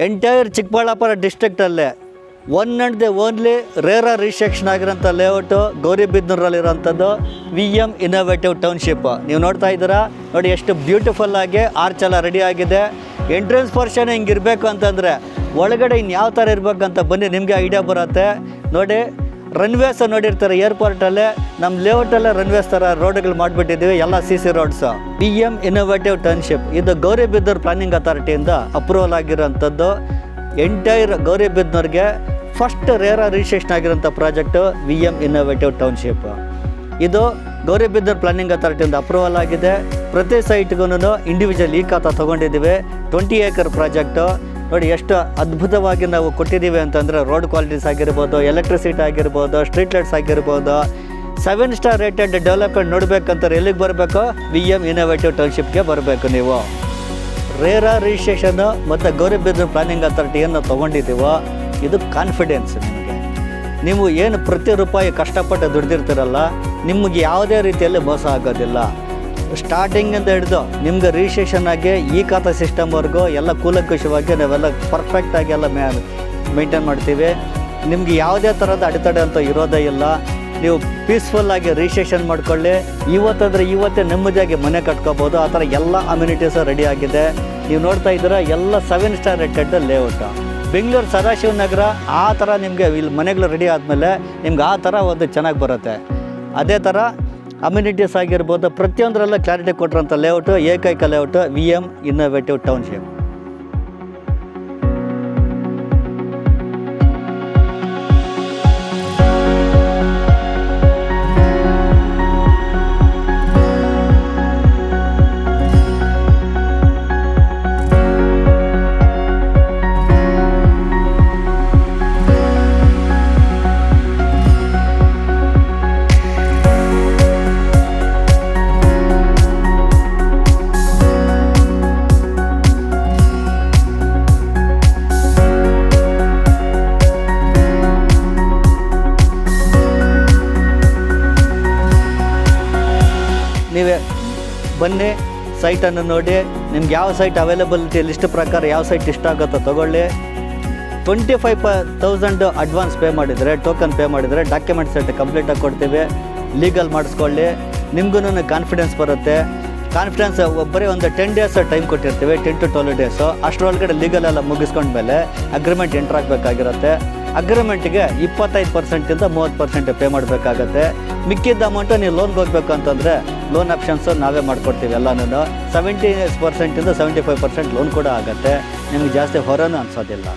Entire Chikkaballapur ಡಿಸ್ಟ್ರಿಕ್ಟಲ್ಲೇ one and the only RERA restriction ಆಗಿರೋಂಥ layout ಗೌರಿಬಿದನೂರಲ್ಲಿರೋಂಥದ್ದು VM ಇನ್ನೋವೇಟಿವ್ ಟೌನ್ಶಿಪ್. ನೀವು ನೋಡ್ತಾ ಇದ್ದೀರಾ ನೋಡಿ, ಎಷ್ಟು ಬ್ಯೂಟಿಫುಲ್ಲಾಗಿ ಆರ್ಚ್ ಎಲ್ಲ ರೆಡಿ ಆಗಿದೆ. ಎಂಟ್ರೆನ್ಸ್ ಪೋರ್ಷನ್ ಹಿಂಗಿರಬೇಕು ಅಂತಂದರೆ ಒಳಗಡೆ ಇನ್ಯಾವ ಥರ ಇರಬೇಕಂತ ಬನ್ನಿ ನಿಮಗೆ ಐಡಿಯಾ ಬರುತ್ತೆ. ನೋಡಿ, ರನ್ವೇಸ್ ನೋಡಿರ್ತಾರೆ ಏರ್ಪೋರ್ಟಲ್ಲೇ, ನಮ್ಮ ಲೇಔಟಲ್ಲೇ ರನ್ವೇಸ್ ಥರ ರೋಡ್ಗಳು ಮಾಡಿಬಿಟ್ಟಿದ್ದೀವಿ, ಎಲ್ಲ CC roads. VM innovative township ಇದು ಗೌರಿಬಿದನೂರು ಪ್ಲಾನಿಂಗ್ ಅಥಾರಿಟಿಯಿಂದ ಅಪ್ರೂವಲ್ ಆಗಿರೋಂಥದ್ದು. ಎಂಟೈರ್ ಗೌರಿಬಿದನೂರಿಗೆ ಫಸ್ಟ್ ರೇರ ರಿಜಿಸ್ಟ್ರೇಷನ್ ಆಗಿರೋಂಥ ಪ್ರಾಜೆಕ್ಟು VM ಇನ್ನೋವೇಟಿವ್ ಟೌನ್ಶಿಪ್. ಇದು ಗೌರಿಬಿದನೂರು ಪ್ಲಾನಿಂಗ್ ಅಥಾರಿಟಿಯಿಂದ ಅಪ್ರೂವಲ್ ಆಗಿದೆ. ಪ್ರತಿ ಸೈಟ್ಗೂ ಇಂಡಿವಿಜುವಲ್ ಖಾತಾ ತೊಗೊಂಡಿದ್ದೀವಿ. 20 acre ಪ್ರಾಜೆಕ್ಟು. ನೋಡಿ ಎಷ್ಟು ಅದ್ಭುತವಾಗಿ ನಾವು ಕೊಟ್ಟಿದ್ದೀವಿ ಅಂತಂದರೆ, ರೋಡ್ ಕ್ವಾಲಿಟೀಸ್ ಆಗಿರ್ಬೋದು, ಎಲೆಕ್ಟ್ರಿಸಿಟಿ ಆಗಿರ್ಬೋದು, ಸ್ಟ್ರೀಟ್ ಲೈಟ್ಸ್ ಆಗಿರ್ಬೋದು, 7 ಸ್ಟಾರ್ ರೇಟೆಡ್ ಡೆವಲಪ್ಮೆಂಟ್ ನೋಡಬೇಕಂತಾರೆ ಎಲ್ಲಿಗೆ ಬರಬೇಕು? VM ಇನ್ನೋವೇಟಿವ್ ಟೌನ್ಶಿಪ್ಗೆ ಬರಬೇಕು. ನೀವು ರೇರ ರಿಜಿಸ್ಟ್ರೇಷನ್ನು ಮತ್ತು ಗೌರಿಬಿದನೂರು ಪ್ಲಾನಿಂಗ್ ಅಥಾರಿಟಿ ಏನು ತೊಗೊಂಡಿದ್ದೀವೋ ಇದು ಕಾನ್ಫಿಡೆನ್ಸ್ ನಿಮಗೆ. ನೀವು ಏನು ಪ್ರತಿ ರೂಪಾಯಿ ಕಷ್ಟಪಟ್ಟು ದುಡ್ದಿರ್ತೀರಲ್ಲ, ನಿಮಗೆ ಯಾವುದೇ ರೀತಿಯಲ್ಲಿ ಮೋಸ ಆಗೋದಿಲ್ಲ. ಸ್ಟಾರ್ಟಿಂಗಿಂದ ಹಿಡಿದು ನಿಮ್ಗೆ ರಿಜಿಸ್ಟ್ರೇಷನ್ ಆಗಿ ಖಾತಾ ಸಿಸ್ಟಮ್ವರೆಗೂ ಎಲ್ಲ ಕೂಲಂಕುಷವಾಗಿ ನಾವೆಲ್ಲ ಪರ್ಫೆಕ್ಟಾಗಿ ಎಲ್ಲ ಮೇಂಟೈನ್ ಮಾಡ್ತೀವಿ. ನಿಮ್ಗೆ ಯಾವುದೇ ಥರದ ಅಡೆತಡೆ ಅಂತ ಇರೋದೇ ಇಲ್ಲ. ನೀವು ಪೀಸ್ಫುಲ್ಲಾಗಿ ರಿಜಿಸ್ಟ್ರೇಷನ್ ಮಾಡ್ಕೊಳ್ಳಿ. ಇವತ್ತಾದರೆ ಇವತ್ತೇ ನೆಮ್ಮದಿಯಾಗಿ ಮನೆ ಕಟ್ಕೋಬೋದು. ಆ ಥರ ಎಲ್ಲ ಅಮ್ಯುನಿಟೀಸು ರೆಡಿ ಆಗಿದೆ. ನೀವು ನೋಡ್ತಾ ಇದ್ದೀರಾ ಎಲ್ಲ 7 star rated layout. Bengaluru Sadashivanagar ಆ ಥರ ನಿಮಗೆ ಇಲ್ಲಿ ಮನೆಗಳು ರೆಡಿ ಆದಮೇಲೆ ನಿಮ್ಗೆ ಆ ಥರ ಒಂದು ಚೆನ್ನಾಗಿ ಬರುತ್ತೆ. ಅದೇ ಥರ ಅಮ್ಯುನಿಟೀಸ್ ಆಗಿರ್ಬೋದು, ಪ್ರತಿಯೊಂದರಲ್ಲ ಕ್ಲಾರಿಟಿ ಕೊಟ್ಟಿರೋಂಥ ಲೇಔಟು ಏಕೈಕ ಲೇಔಟು VM ಇನ್ನೋವೇಟಿವ್ ಟೌನ್ಶಿಪ್. ನೀವೇ ಬನ್ನಿ, ಸೈಟನ್ನು ನೋಡಿ, ನಿಮ್ಗೆ ಯಾವ ಸೈಟ್ ಅವೈಲಬಿಲಿಟಿ ಲಿಸ್ಟ್ ಪ್ರಕಾರ ಯಾವ ಸೈಟ್ ಇಷ್ಟ ಆಗುತ್ತೋ ತೊಗೊಳ್ಳಿ. 25,000 ಅಡ್ವಾನ್ಸ್ ಪೇ ಮಾಡಿದರೆ, ಟೋಕನ್ ಪೇ ಮಾಡಿದರೆ ಡಾಕ್ಯುಮೆಂಟ್ ಸೆಟ್ ಕಂಪ್ಲೀಟಾಗಿ ಕೊಡ್ತೀವಿ. ಲೀಗಲ್ ಮಾಡಿಸ್ಕೊಳ್ಳಿ. ನಿಮಗೂ ಕಾನ್ಫಿಡೆನ್ಸ್ ಬರುತ್ತೆ. ಕಾನ್ಫಿಡೆನ್ಸ್ ಬರೀ ಒಂದು 10 days ಟೈಮ್ ಕೊಟ್ಟಿರ್ತೀವಿ, 10 to 12 days. ಅಷ್ಟರೊಳಗಡೆ ಲೀಗಲ್ ಎಲ್ಲ ಮುಗಿಸ್ಕೊಂಡ್ಮೇಲೆ ಅಗ್ರಿಮೆಂಟ್ ಎಂಟ್ರ್ ಆಗಬೇಕಾಗಿರುತ್ತೆ. ಅಗ್ರಿಮೆಂಟಿಗೆ 25% 30% ಪೇ ಮಾಡಬೇಕಾಗತ್ತೆ. ಮಿಕ್ಕಿದ್ದ ಅಮೌಂಟು ನೀವು ಲೋನ್ಗೆ ಹೋಗ್ಬೇಕು ಅಂತಂದರೆ ಲೋನ್ ಆಪ್ಷನ್ಸು ನಾವೇ ಮಾಡಿಕೊಡ್ತೀವಿ. ಎಲ್ಲನೂ 70% 75% ಲೋನ್ ಕೂಡ ಆಗುತ್ತೆ. ನಿಮಗೆ ಜಾಸ್ತಿ ಹೊರನೂ ಅನಿಸೋದಿಲ್ಲ.